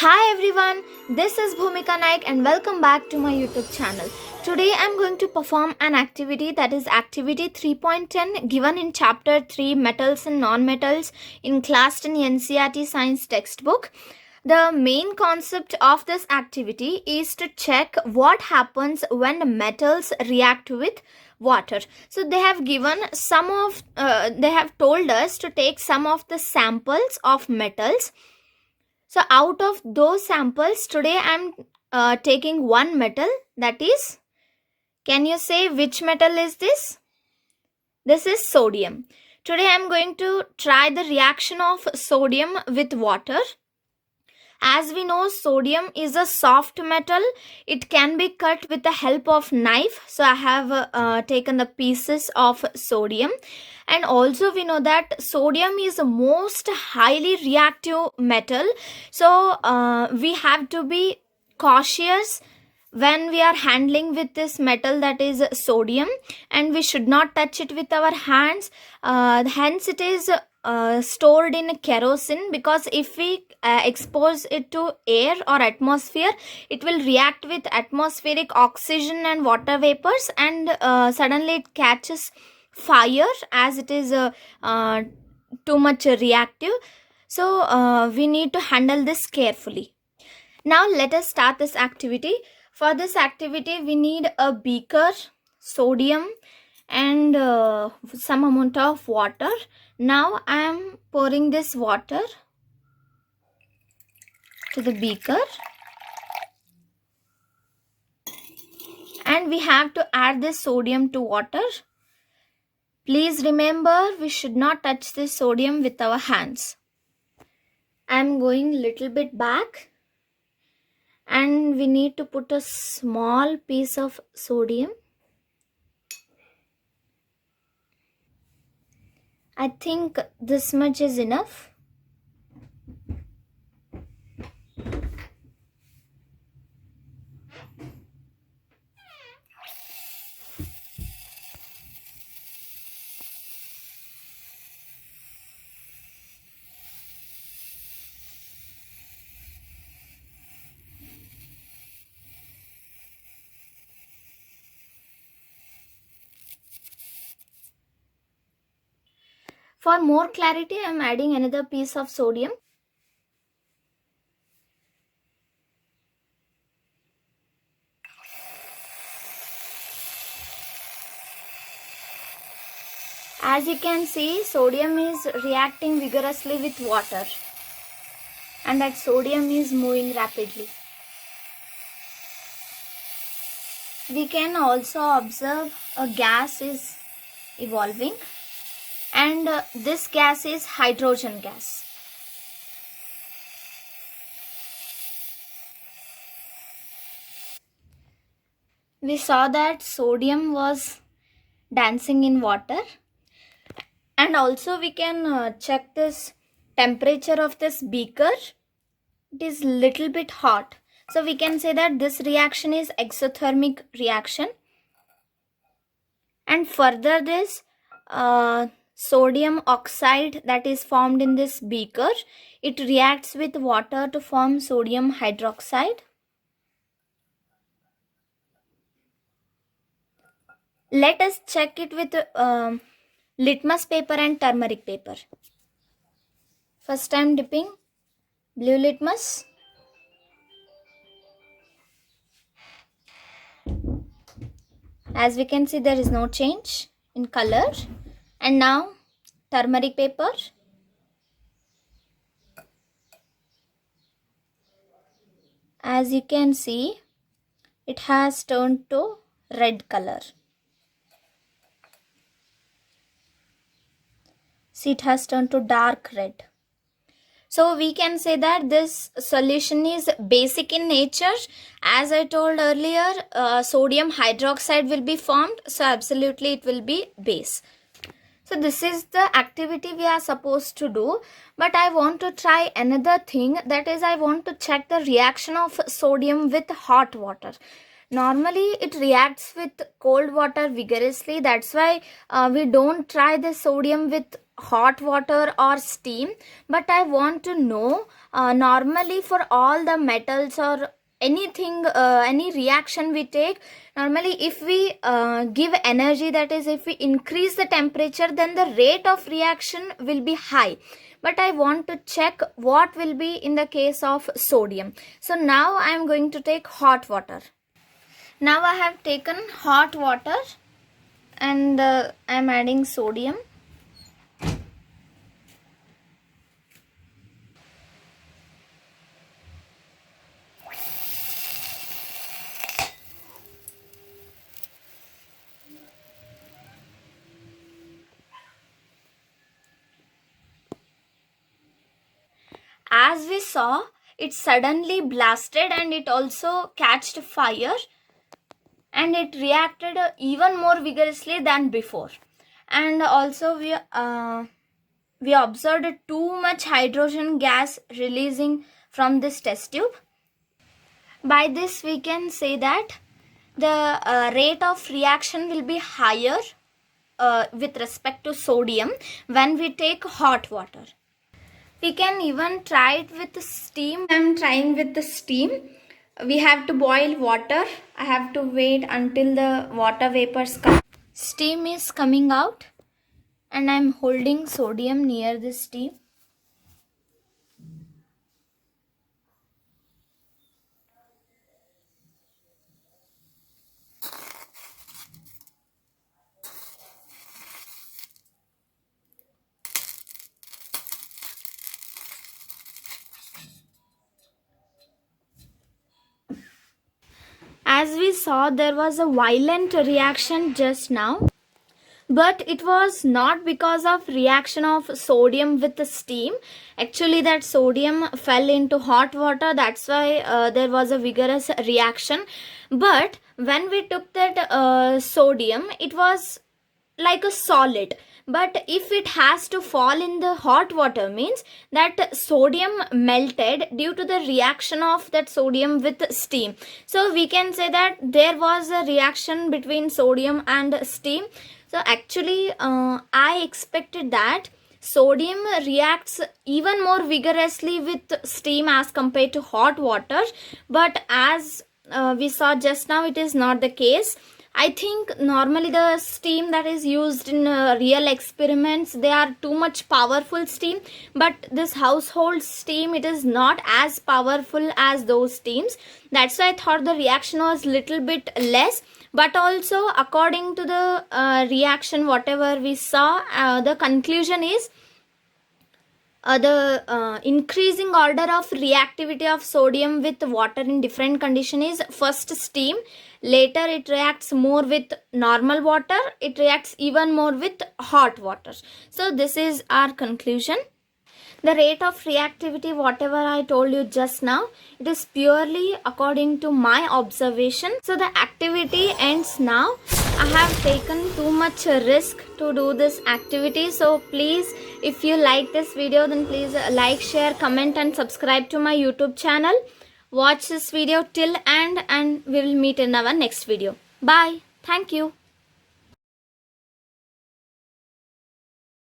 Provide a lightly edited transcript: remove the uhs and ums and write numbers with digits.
Hi everyone, this is Bhumika Naik and welcome back to my YouTube channel. Today I am going to perform an activity, that is activity 3.10, given in chapter 3 metals and non-metals in class 10 NCERT science textbook. The main concept of this activity is to check what happens when metals react with water. So they have told us to take some of the samples of metals. So out of those samples, today I'm taking one metal, that is, can you say which metal is this? This is sodium. Today I'm going to try the reaction of sodium with water. As we know, sodium is a soft metal. It can be cut with the help of knife. So I have taken the pieces of sodium. And also we know that sodium is the most highly reactive metal. So we have to be cautious when we are handling with this metal, that is sodium, and we should not touch it with our hands. Hence it is stored in kerosene, because if we expose it to air or atmosphere, it will react with atmospheric oxygen and water vapors, and suddenly it catches fire, as it is too much reactive. So we need to handle this carefully. Now let us start this activity. For this activity we need a beaker, sodium, and some amount of water. Now I am pouring this water to the beaker, and we have to add this sodium to water. Please remember, we should not touch this sodium with our hands. I am going little bit back, and we need to put a small piece of sodium. I think this much is enough. For more clarity, I am adding another piece of sodium. As you can see, sodium is reacting vigorously with water, and that sodium is moving rapidly. We can also observe a gas is evolving, and this gas is hydrogen gas. We saw that sodium was dancing in water, and also we can check this temperature of this beaker. It is little bit hot, so we can say that this reaction is exothermic reaction. And further, this sodium oxide that is formed in this beaker, it reacts with water to form sodium hydroxide. Let us check it with litmus paper and turmeric paper. First I am dipping blue litmus. As we can see, there is no change in color. And now turmeric paper. As you can see, it has turned to red color. See, it has turned to dark red. So we can say that this solution is basic in nature. As I told earlier, sodium hydroxide will be formed, so absolutely it will be base. So this is the activity we are supposed to do. But I want to try another thing, that is, I want to check the reaction of sodium with hot water. Normally it reacts with cold water vigorously. That's why we don't try the sodium with hot water or steam, but I want to know normally for all the metals or anything, any reaction we take, normally if we give energy, that is if we increase the temperature, then the rate of reaction will be high. But I want to check what will be in the case of sodium. So now I am going to take hot water. Now I have taken hot water and I am adding sodium. As we saw, it suddenly blasted and it also catched fire, and it reacted even more vigorously than before. And also we observed too much hydrogen gas releasing from this test tube. By this we can say that the rate of reaction will be higher with respect to sodium when we take hot water. We can even try it with steam. I am trying with the steam. We have to boil water. I have to wait until the water vapors come. Steam is coming out and I am holding sodium near the steam. As we saw, there was a violent reaction just now, but it was not because of reaction of sodium with the steam. Actually, that sodium fell into hot water, that's why there was a vigorous reaction. But when we took that sodium, it was like a solid. But if it has to fall in the hot water, means that sodium melted due to the reaction of that sodium with steam. So we can say that there was a reaction between sodium and steam. So actually I expected that sodium reacts even more vigorously with steam as compared to hot water, but as we saw just now, it is not the case. I think normally the steam that is used in real experiments, they are too much powerful steam, but this household steam, it is not as powerful as those steams. That's why I thought the reaction was little bit less. But also according to the reaction whatever we saw, the conclusion is the increasing order of reactivity of sodium with water in different condition is first steam, later it reacts more with normal water, it reacts even more with hot water. So this is our conclusion. The rate of reactivity whatever I told you just now, it is purely according to my observation. So the activity ends now. I have taken too much risk to do this activity. So please, if you like this video, then please like, share, comment and subscribe to my YouTube channel. Watch this video till end and we will meet in our next video. Bye. Thank you.